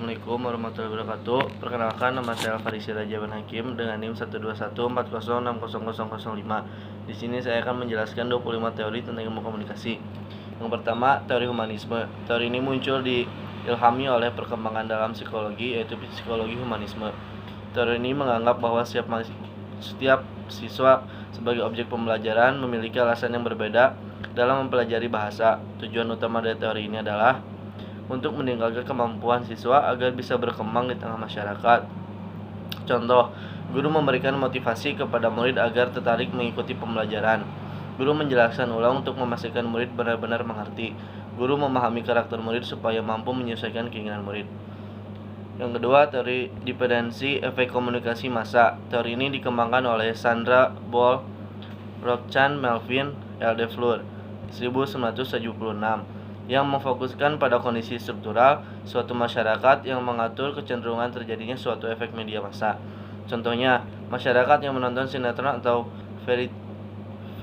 Assalamualaikum warahmatullahi wabarakatuh. Perkenalkan, nama saya Farisi Rajawan Hakim dengan NIM 12140600005. Di sini saya akan menjelaskan 25 teori tentang ilmu komunikasi. Yang pertama, teori humanisme. Teori ini muncul diilhami oleh perkembangan dalam psikologi, yaitu psikologi humanisme. Teori ini menganggap bahwa setiap siswa sebagai objek pembelajaran memiliki alasan yang berbeda dalam mempelajari bahasa. Tujuan utama dari teori ini adalah untuk meningkatkan kemampuan siswa agar bisa berkembang di tengah masyarakat. Contoh, guru memberikan motivasi kepada murid agar tertarik mengikuti pembelajaran. Guru menjelaskan ulang untuk memastikan murid benar-benar mengerti. Guru memahami karakter murid supaya mampu menyesuaikan keinginan murid. Yang kedua, teori dependensi efek komunikasi massa. Teori ini dikembangkan oleh Sandra Boll, Rothschild, Melvin, L. de Fleur, 1976, yang memfokuskan pada kondisi struktural suatu masyarakat yang mengatur kecenderungan terjadinya suatu efek media massa. Contohnya, masyarakat yang menonton sinetron atau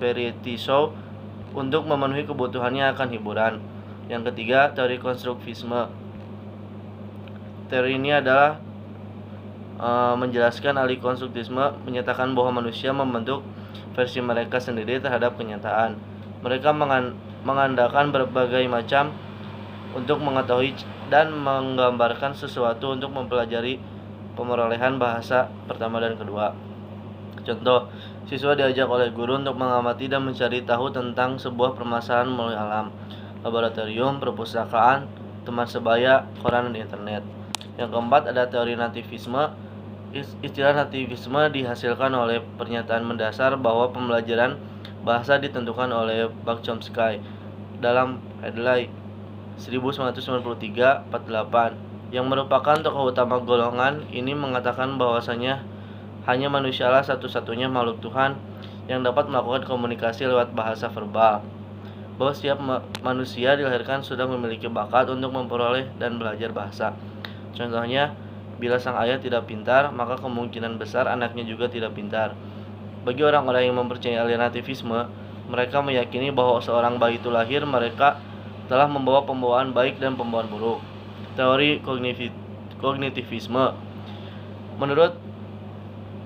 variety show untuk memenuhi kebutuhannya akan hiburan. Yang ketiga, teori konstruktivisme. Teori ini adalah menjelaskan ahli konstruktivisme menyatakan bahwa manusia membentuk versi mereka sendiri terhadap kenyataan. Mereka mengandalkan berbagai macam untuk mengetahui dan menggambarkan sesuatu untuk mempelajari pemerolehan bahasa pertama dan kedua. Contoh, siswa diajak oleh guru untuk mengamati dan mencari tahu tentang sebuah permasalahan melalui alam, laboratorium, perpustakaan, teman sebaya, koran, dan internet. Yang keempat, ada teori nativisme. Istilah nativisme dihasilkan oleh pernyataan mendasar bahwa pembelajaran bahasa ditentukan oleh Buck Chomsky dalam Hadley 1993-48, yang merupakan tokoh utama golongan ini mengatakan bahwasanya hanya manusialah satu-satunya makhluk Tuhan yang dapat melakukan komunikasi lewat bahasa verbal. Bahwa setiap manusia dilahirkan sudah memiliki bakat untuk memperoleh dan belajar bahasa. Contohnya, bila sang ayah tidak pintar, maka kemungkinan besar anaknya juga tidak pintar. Bagi orang-orang yang mempercayai nativisme, mereka meyakini bahwa seorang bayi itu lahir, mereka telah membawa pembawaan baik dan pembawaan buruk. Teori kognitivisme. Menurut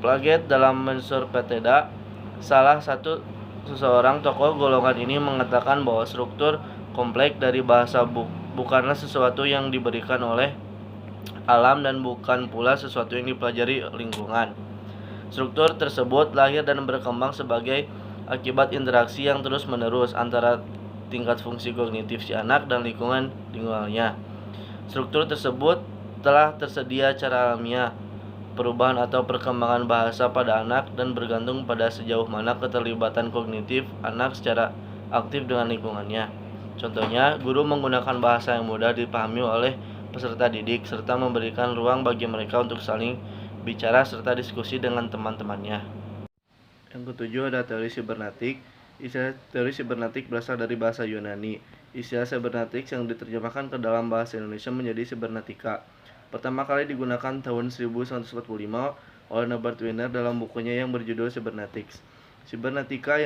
Piaget dalam Mensur Peteda, salah satu seseorang tokoh golongan ini mengatakan bahwa struktur kompleks dari bahasa bukanlah sesuatu yang diberikan oleh alam dan bukan pula sesuatu yang dipelajari lingkungan. Struktur tersebut lahir dan berkembang sebagai akibat interaksi yang terus-menerus antara tingkat fungsi kognitif si anak dan lingkungannya. Struktur tersebut telah tersedia secara alamiah. Perubahan atau perkembangan bahasa pada anak dan bergantung pada sejauh mana keterlibatan kognitif anak secara aktif dengan lingkungannya. Contohnya, guru menggunakan bahasa yang mudah dipahami oleh peserta didik serta memberikan ruang bagi mereka untuk saling bicara serta diskusi dengan teman-temannya. Yang ketujuh, ada teori sibernetik. Istilah teori sibernetik berasal dari bahasa Yunani. Istilah sibernetik yang diterjemahkan ke dalam bahasa Indonesia menjadi sibernetika. Pertama kali digunakan tahun 1945 oleh Norbert Wiener dalam bukunya yang berjudul Cybernetics. Sibernetika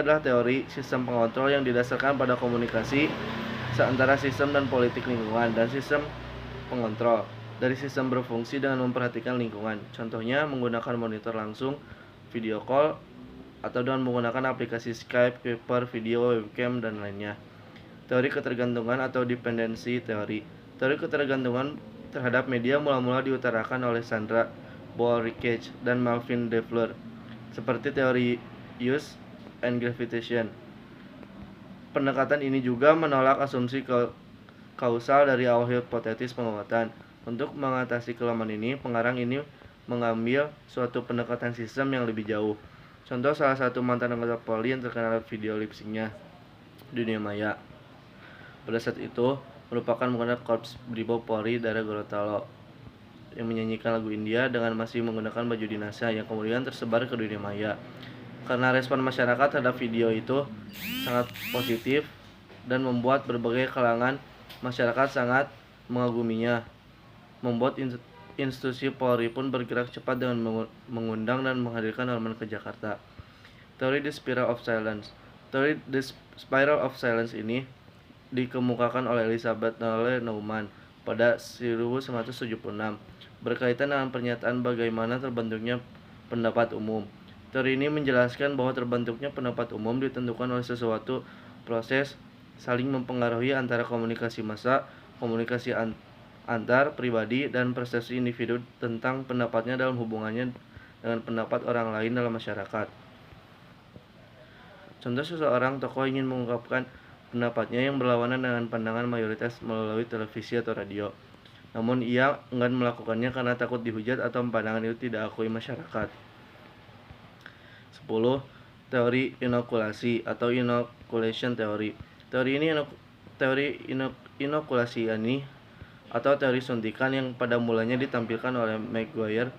adalah teori sistem pengontrol yang didasarkan pada komunikasi antara sistem dan politik lingkungan dan sistem pengontrol dari sistem berfungsi dengan memperhatikan lingkungan. Contohnya menggunakan monitor langsung, video call, atau dengan menggunakan aplikasi Skype, Viber, video, webcam, dan lainnya. Teori ketergantungan atau dependensi teori. Teori ketergantungan terhadap media mula-mula diutarakan oleh Sandra Boll, dan Melvin de Fleur, seperti teori use and gravitation. Pendekatan ini juga menolak asumsi kausal dari awal hipotesis penguatan. Untuk mengatasi kelemahan ini, pengarang ini mengambil suatu pendekatan sistem yang lebih jauh. Contoh, salah satu mantan anggota Polri yang terkenal video lip sync-nya Dunia Maya pada saat itu merupakan menggunakan Korps Brimob Polri dari Gorontalo yang menyanyikan lagu India dengan masih menggunakan baju dinasnya yang kemudian tersebar ke dunia maya. Karena respon masyarakat terhadap video itu sangat positif dan membuat berbagai kalangan masyarakat sangat mengaguminya, membuat institusi Polri pun bergerak cepat dengan mengundang dan menghadirkan Norman ke Jakarta. Teori The Spiral of Silence. Teori The Spiral of Silence ini dikemukakan oleh Elizabeth Noelle Neumann pada 1976 berkaitan dengan pernyataan bagaimana terbentuknya pendapat umum. Teori ini menjelaskan bahwa terbentuknya pendapat umum ditentukan oleh sesuatu proses saling mempengaruhi antara komunikasi massa, komunikasi antar pribadi, dan persepsi individu tentang pendapatnya dalam hubungannya dengan pendapat orang lain dalam masyarakat. Contoh, seseorang tokoh ingin mengungkapkan pendapatnya yang berlawanan dengan pandangan mayoritas melalui televisi atau radio. Namun ia enggan melakukannya karena takut dihujat atau pandangan itu tidak diakui masyarakat. 10. Teori inokulasi atau inoculation theory. Teori inokulasi ini atau teori suntikan yang pada mulanya ditampilkan oleh Maguire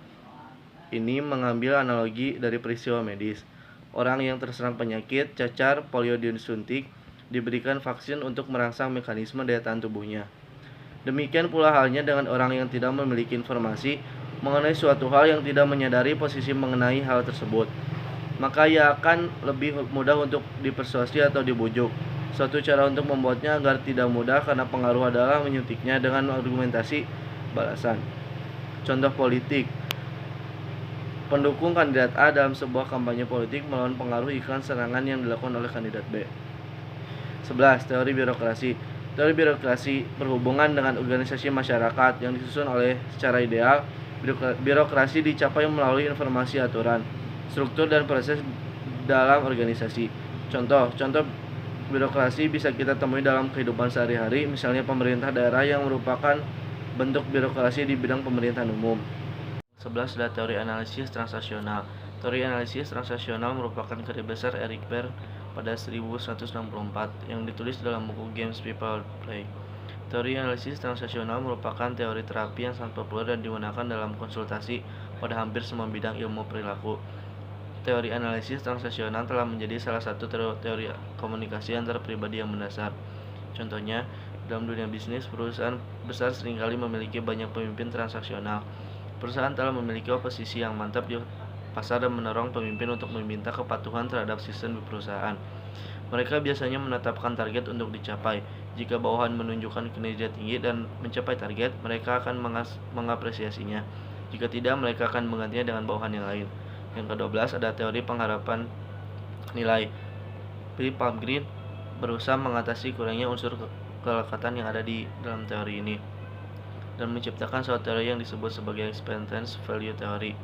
ini mengambil analogi dari peristiwa medis. Orang yang terserang penyakit cacar polio disuntik diberikan vaksin untuk merangsang mekanisme daya tahan tubuhnya. Demikian pula halnya dengan orang yang tidak memiliki informasi mengenai suatu hal yang tidak menyadari posisi mengenai hal tersebut. Maka ia akan lebih mudah untuk dipersuasi atau dibujuk. Suatu cara untuk membuatnya agar tidak mudah karena pengaruh adalah menyuntiknya dengan argumentasi balasan. Contoh politik. Pendukung kandidat A dalam sebuah kampanye politik melawan pengaruh iklan serangan yang dilakukan oleh kandidat B. 11. Teori birokrasi. Teori birokrasi berhubungan dengan organisasi masyarakat yang disusun oleh secara ideal. Birokrasi dicapai melalui informasi aturan, struktur, dan proses dalam organisasi. Contoh birokrasi bisa kita temui dalam kehidupan sehari-hari, misalnya pemerintah daerah yang merupakan bentuk birokrasi di bidang pemerintahan umum. 11 adalah teori analisis transaksional. Teori analisis transaksional merupakan karya besar Eric Berne pada 1964 yang ditulis dalam buku Games People Play. Teori analisis transaksional merupakan teori terapi yang sangat populer dan digunakan dalam konsultasi pada hampir semua bidang ilmu perilaku. Teori analisis transaksional telah menjadi salah satu teori komunikasi antar pribadi yang mendasar. Contohnya, dalam dunia bisnis, perusahaan besar seringkali memiliki banyak pemimpin transaksional. Perusahaan telah memiliki oposisi yang mantap di pasar dan mendorong pemimpin untuk meminta kepatuhan terhadap sistem di perusahaan. Mereka biasanya menetapkan target untuk dicapai. Jika bawahan menunjukkan kinerja tinggi dan mencapai target, mereka akan mengapresiasinya. Jika tidak, mereka akan menggantinya dengan bawahan yang lain. Yang ke-12 ada teori pengharapan nilai. Philip Palmgren berusaha mengatasi kurangnya unsur kelekatan yang ada di dalam teori ini dan menciptakan suatu teori yang disebut sebagai expectance value theory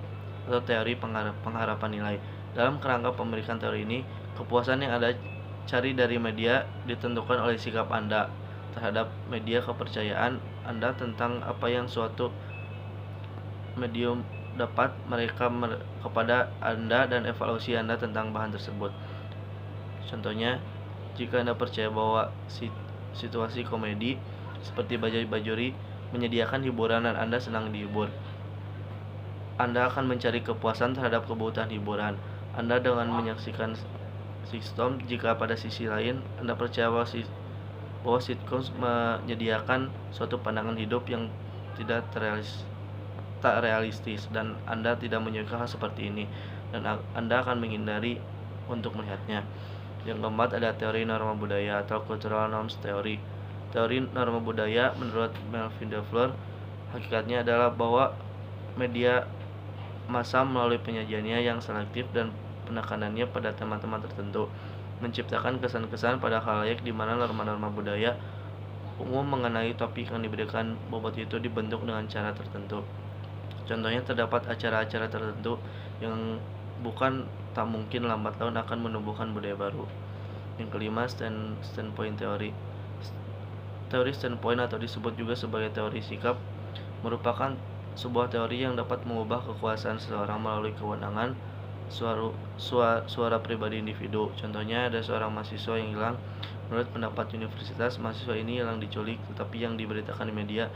atau teori pengharapan nilai. Dalam kerangka pemeriksaan teori ini, kepuasan yang Anda cari dari media ditentukan oleh sikap Anda terhadap media, kepercayaan Anda tentang apa yang suatu medium dapat mereka kepada Anda, dan evaluasi Anda tentang bahan tersebut. Contohnya, jika Anda percaya bahwa situasi komedi seperti Bajuri menyediakan hiburan dan Anda senang dihibur, Anda akan mencari kepuasan terhadap kebutuhan hiburan Anda dengan menyaksikan sitcom. Jika pada sisi lain Anda percaya bahwa sitcom menyediakan suatu pandangan hidup yang tidak realistis dan Anda tidak menyukai hal seperti ini, dan Anda akan menghindari untuk melihatnya. Yang keempat ada teori norma budaya atau cultural norms theory. Teori norma budaya menurut Melvin Delfleur hakikatnya adalah bahwa media massa melalui penyajiannya yang selektif dan penekanannya pada tema-tema tertentu menciptakan kesan-kesan pada khalayak di mana norma-norma budaya umum mengenai topik yang diberikan bobot itu dibentuk dengan cara tertentu. Contohnya, terdapat acara-acara tertentu yang bukan tak mungkin lambat laun akan menumbuhkan budaya baru. Yang kelima, standpoint theory. Teori standpoint atau disebut juga sebagai teori sikap merupakan sebuah teori yang dapat mengubah kekuasaan seseorang melalui kewenangan suara pribadi individu. Contohnya, ada seorang mahasiswa yang hilang. Menurut pendapat universitas, mahasiswa ini hilang diculik, tetapi yang diberitakan di media,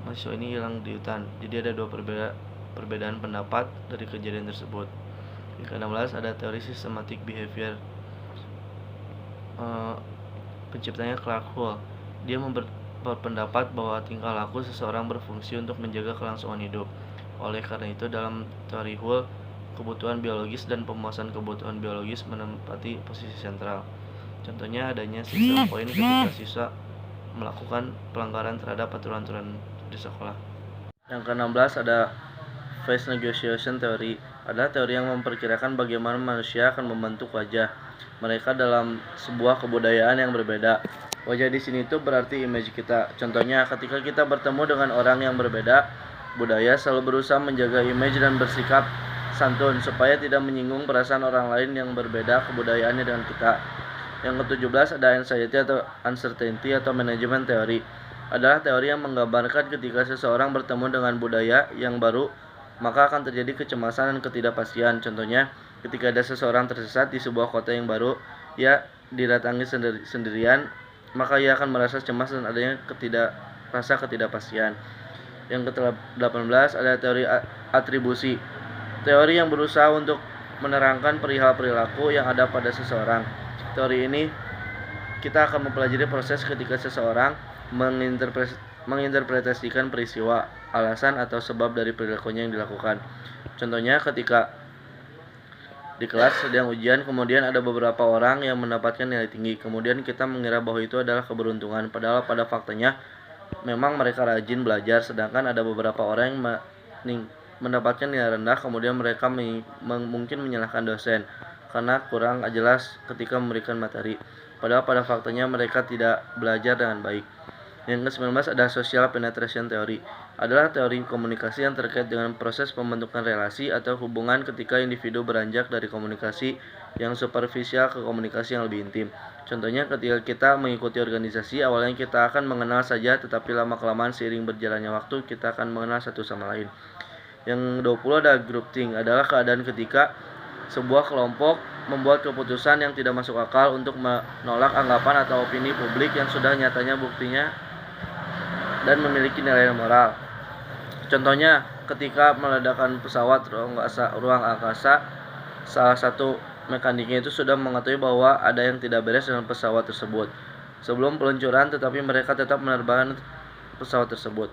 mahasiswa ini hilang di hutan. Jadi ada dua perbedaan pendapat dari kejadian tersebut. Yang ke-16 ada teori systematic behavior. Penciptanya Clark Hull. Dia berpendapat bahwa tingkah laku seseorang berfungsi untuk menjaga kelangsungan hidup. Oleh karena itu, dalam teori Hull, kebutuhan biologis dan pemuasan kebutuhan biologis menempati posisi sentral. Contohnya adanya sistem poin ketika siswa melakukan pelanggaran terhadap aturan-aturan di sekolah. Yang ke-16 ada Face Negotiation Theory. Adalah teori yang memperkirakan bagaimana manusia akan membentuk wajah mereka dalam sebuah kebudayaan yang berbeda. Wajah di sini itu berarti image kita. Contohnya, ketika kita bertemu dengan orang yang berbeda budaya, selalu berusaha menjaga image dan bersikap santun supaya tidak menyinggung perasaan orang lain yang berbeda kebudayaannya dengan kita. Yang ke-17 ada Anxiety atau Uncertainty atau Management Theory. Adalah teori yang menggambarkan ketika seseorang bertemu dengan budaya yang baru, maka akan terjadi kecemasan dan ketidakpastian. Contohnya, ketika ada seseorang tersesat di sebuah kota yang baru, ia didatangi sendirian, maka ia akan merasa cemas dan adanya rasa ketidakpastian. Yang ke-18 ada teori atribusi. Teori yang berusaha untuk menerangkan perihal perilaku yang ada pada seseorang. Teori ini kita akan mempelajari proses ketika seseorang menginterpretasikan peristiwa, alasan atau sebab dari perilakunya yang dilakukan. Contohnya, ketika di kelas sedang ujian, kemudian ada beberapa orang yang mendapatkan nilai tinggi, kemudian kita mengira bahwa itu adalah keberuntungan, padahal pada faktanya memang mereka rajin belajar, sedangkan ada beberapa orang yang mendapatkan nilai rendah, kemudian mereka mungkin menyalahkan dosen karena kurang jelas ketika memberikan materi, padahal pada faktanya mereka tidak belajar dengan baik. Yang ke-19 ada Social Penetration Theory. Adalah teori komunikasi yang terkait dengan proses pembentukan relasi atau hubungan ketika individu beranjak dari komunikasi yang superficial ke komunikasi yang lebih intim. Contohnya, ketika kita mengikuti organisasi, awalnya kita akan mengenal saja, tetapi lama-kelamaan seiring berjalannya waktu kita akan mengenal satu sama lain. Yang 20 ada Groupthink. Adalah keadaan ketika sebuah kelompok membuat keputusan yang tidak masuk akal untuk menolak anggapan atau opini publik yang sudah nyatanya buktinya dan memiliki nilai moral. Contohnya, ketika meledakkan pesawat ruang angkasa, salah satu mekaniknya itu sudah mengetahui bahwa ada yang tidak beres dengan pesawat tersebut sebelum peluncuran, tetapi mereka tetap menerbangkan pesawat tersebut.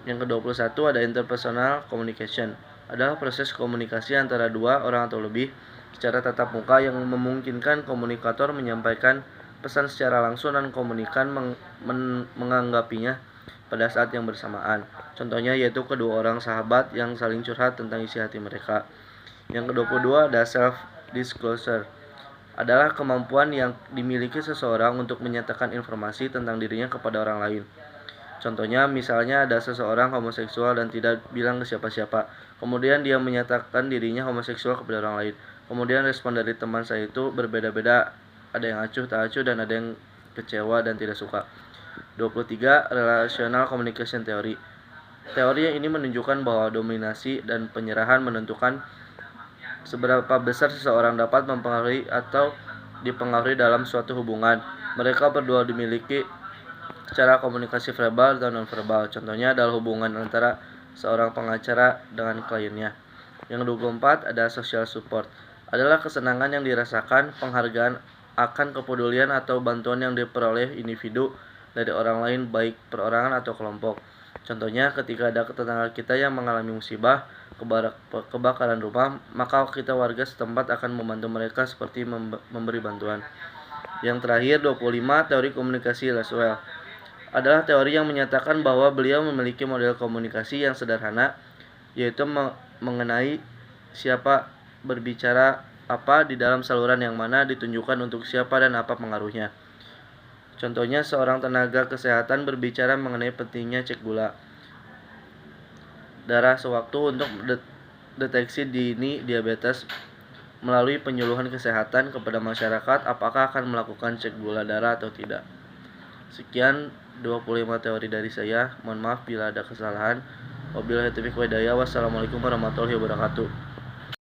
Yang ke-21 ada Interpersonal Communication. Adalah proses komunikasi antara dua orang atau lebih secara tatap muka yang memungkinkan komunikator menyampaikan pesan secara langsung dan komunikan menganggapinya pada saat yang bersamaan. Contohnya yaitu kedua orang sahabat yang saling curhat tentang isi hati mereka. Yang ke-22 ada Self-Disclosure. Adalah kemampuan yang dimiliki seseorang untuk menyatakan informasi tentang dirinya kepada orang lain. Contohnya, misalnya ada seseorang homoseksual dan tidak bilang ke siapa-siapa. Kemudian dia menyatakan dirinya homoseksual kepada orang lain. Kemudian respon dari teman saya itu berbeda-beda. Ada yang acuh, tak acuh, dan ada yang kecewa dan tidak suka. 23. Relational Communication Theory. Teori ini menunjukkan bahwa dominasi dan penyerahan menentukan seberapa besar seseorang dapat mempengaruhi atau dipengaruhi dalam suatu hubungan. Mereka berdua dimiliki cara komunikasi verbal dan nonverbal. Contohnya adalah hubungan antara seorang pengacara dengan kliennya. Yang 24 ada Social Support. Adalah kesenangan yang dirasakan, penghargaan akan kepedulian atau bantuan yang diperoleh individu dari orang lain, baik perorangan atau kelompok. Contohnya, ketika ada tetangga kita yang mengalami musibah, kebakaran rumah, maka kita warga setempat akan membantu mereka seperti memberi bantuan. Yang terakhir 25 teori komunikasi Laswell. Adalah teori yang menyatakan bahwa beliau memiliki model komunikasi yang sederhana, yaitu mengenai siapa berbicara apa di dalam saluran yang mana ditunjukkan untuk siapa dan apa pengaruhnya. Contohnya, seorang tenaga kesehatan berbicara mengenai pentingnya cek gula darah sewaktu untuk deteksi dini diabetes melalui penyuluhan kesehatan kepada masyarakat apakah akan melakukan cek gula darah atau tidak. Sekian 25 teori dari saya. Mohon maaf bila ada kesalahan. Wabillahi taufiq wal hidayah. Wassalamualaikum warahmatullahi wabarakatuh.